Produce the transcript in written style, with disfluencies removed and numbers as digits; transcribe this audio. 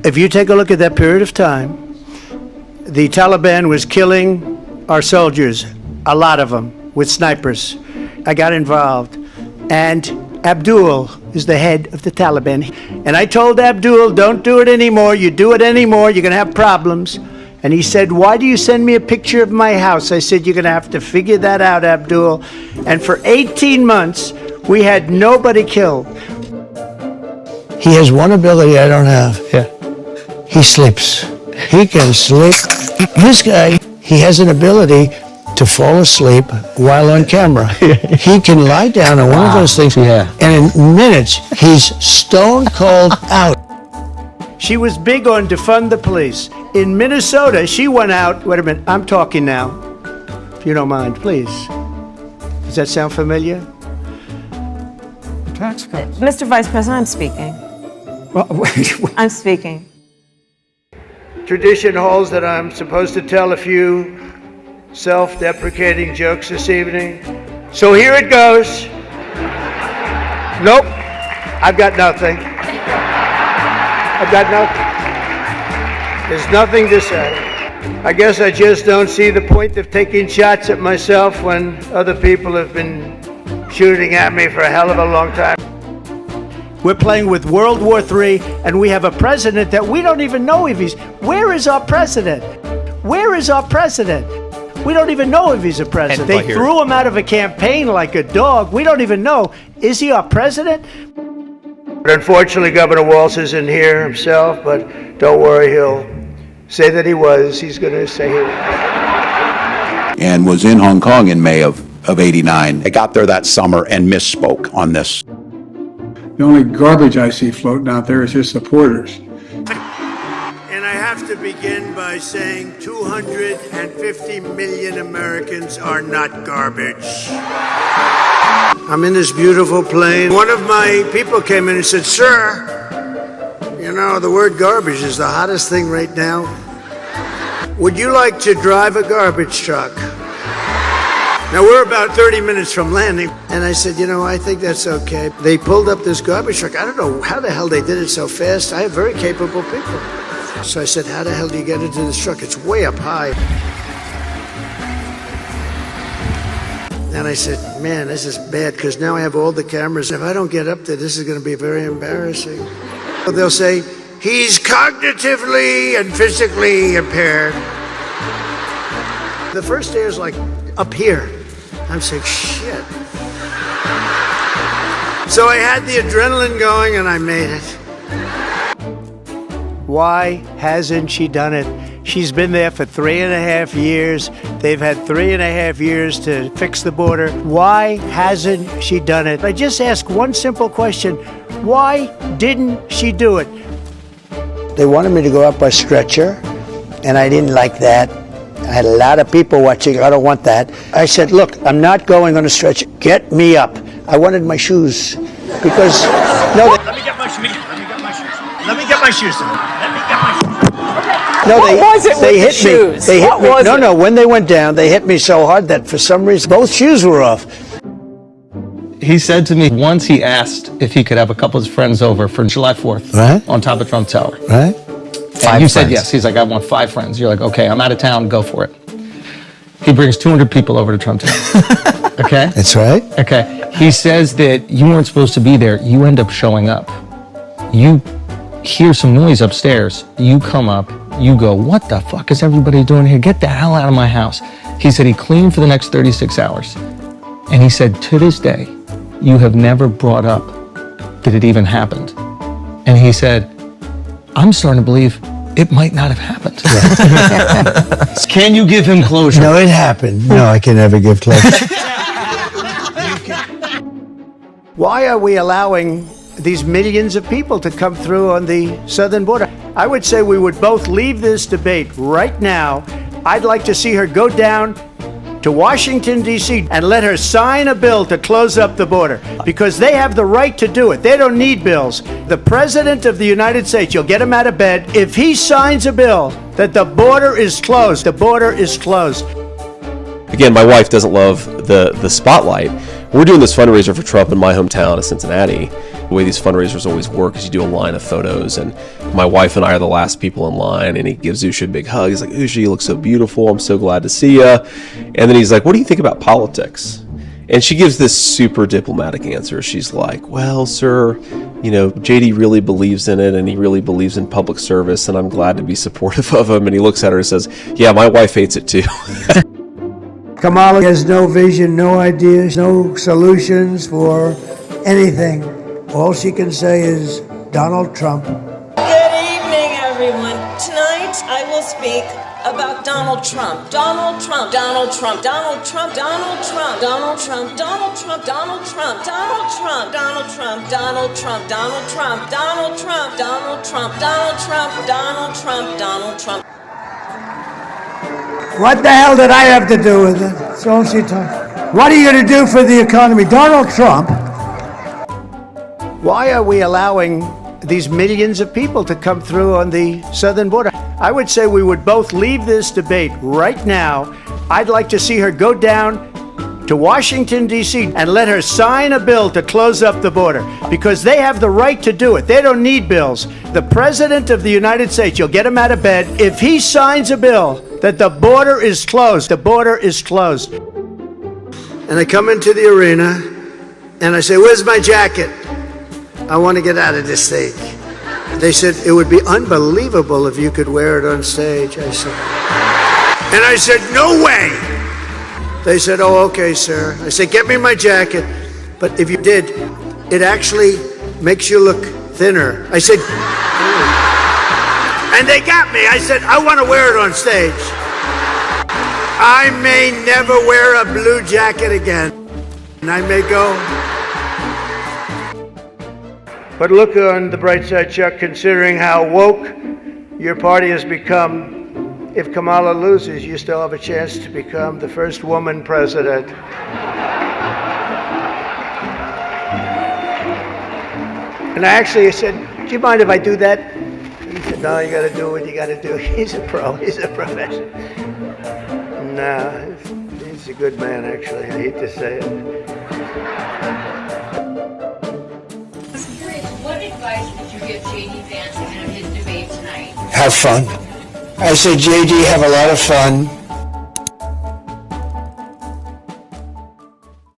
If you take a look at that period of time, the Taliban was killing our soldiers, a lot of them, with snipers. I got involved. And Abdul is the head of the Taliban. And I told Abdul, don't do it anymore. You do it anymore, you're going to have problems. And he said, why do you send me a picture of my house? I said, you're going to have to figure that out, Abdul. And for 18 months, we had nobody killed. He has one ability I don't have. Yeah. He sleeps. He can sleep. This guy, he has an ability to fall asleep while on camera. He can lie down on one of those things, and in minutes, he's stone cold out. She was big on defund the police. In Minnesota, she went out, wait a minute, I'm talking now, if you don't mind, please. Does that sound familiar? Tax cuts. Mr. Vice President, I'm speaking. I'm speaking. Tradition holds that I'm supposed to tell a few self-deprecating jokes this evening. So here it goes. Nope, I've got nothing. I've got nothing. There's nothing to say. I guess I just don't see the point of taking shots at myself when other people have been shooting at me for a hell of a long time. We're playing with World War III, and we have a president that we don't even know if he's... Where is our president? Where is our president? We don't even know if he's a president. They threw him out of a campaign like a dog. We don't even know. Is he our president? But unfortunately, Governor Walz isn't here himself, but don't worry, he'll say that he was. He's going to say he was. And was in Hong Kong in May of '89. I got there that summer and misspoke on this. The only garbage I see floating out there is his supporters. And I have to begin by saying 250 million Americans are not garbage. I'm in this beautiful plane. One of my people came in and said, sir, you know, the word garbage is the hottest thing right now. Would you like to drive a garbage truck? Now, we're about 30 minutes from landing, and I said, you know, I think that's okay. They pulled up this garbage truck. I don't know how the hell they did it so fast. I have very capable people. So I said, how the hell do you get into this truck? It's way up high. And I said, man, this is bad, because now I have all the cameras. If I don't get up there, this is going to be very embarrassing. They'll say, he's cognitively and physically impaired. The first day is like up here. I'm saying, shit. So I had the adrenaline going and I made it. Why hasn't she done it? She's been there for 3.5 years. They've had 3.5 years to fix the border. Why hasn't she done it? I just ask one simple question. Why didn't she do it? They wanted me to go up by stretcher, and I didn't like that. I had a lot of people watching. I don't want that. I said, look, I'm not going on a stretcher. Get me up. I wanted my shoes because no. Let me get my shoes. Let me get my shoes. No, they hit me. They hit me. No, when they went down, they hit me so hard that for some reason both shoes were off. He said to me once, he asked if he could have a couple of his friends over for July 4th on top of Trump Tower. Right. And you said yes. He's like, I want 5 friends. You're like, okay, I'm out of town. Go for it. He brings 200 people over to Trump Tower. Okay? That's right. Okay. He says that you weren't supposed to be there. You end up showing up. You hear some noise upstairs. You come up. You go, what the fuck is everybody doing here? Get the hell out of my house. He said he cleaned for the next 36 hours. And he said, to this day, you have never brought up that it even happened. And he said, I'm starting to believe it might not have happened. Can you give him closure? No, it happened. No, I can never give closure. Why are we allowing these millions of people to come through on the southern border? I would say we would both leave this debate right now. I'd like to see her go down to Washington, D.C. and let her sign a bill to close up the border, because they have the right to do it. They don't need bills. The President of the United States, you'll get him out of bed. If he signs a bill that the border is closed, the border is closed. Again, my wife doesn't love the spotlight. We're doing this fundraiser for Trump in my hometown of Cincinnati, The way these fundraisers always work is you do a line of photos, and my wife and I are the last people in line, and he gives Usha a big hug. He's like, Usha, you look so beautiful. I'm so glad to see you. And then he's like, what do you think about politics? And she gives this super diplomatic answer. She's like, well, sir, you know, JD really believes in it, and he really believes in public service, and I'm glad to be supportive of him. And he looks at her and says, yeah, my wife hates it too. Kamala has no vision, no ideas, no solutions for anything. All she can say is Donald Trump. Good evening, everyone. Tonight I will speak about Donald Trump. Donald Trump. Donald Trump. Donald Trump. Donald Trump. Donald Trump. Donald Trump. Donald Trump. Donald Trump. Donald Trump. Donald Trump. Donald Trump. Donald Trump. Donald Trump. Donald Trump. Donald Trump. Donald Trump. What the hell did I have to do with it? That's all she talked. What are you going to do for the economy? Donald Trump. Why are we allowing these millions of people to come through on the southern border? I would say we would both leave this debate right now. I'd like to see her go down to Washington, D.C. and let her sign a bill to close up the border, because they have the right to do it. They don't need bills. The President of the United States, you'll get him out of bed, if he signs a bill that the border is closed, the border is closed. And I come into the arena and I say, where's my jacket? I want to get out of this stage. They said, it would be unbelievable if you could wear it on stage. I said, no way. They said, oh, okay, sir. I said, get me my jacket. But if you did, it actually makes you look thinner. I said, and they got me. I said, I want to wear it on stage. I may never wear a blue jacket again. And I may go. But look on the bright side, Chuck, considering how woke your party has become. If Kamala loses, you still have a chance to become the first woman president. And I actually said, do you mind if I do that? He said, no, you got to do what you got to do. He's a pro. He's a professional. No, he's a good man, actually. I hate to say it. What advice would you give J.D. Vance ahead of his debate tonight? Have fun. I say, JD, have a lot of fun.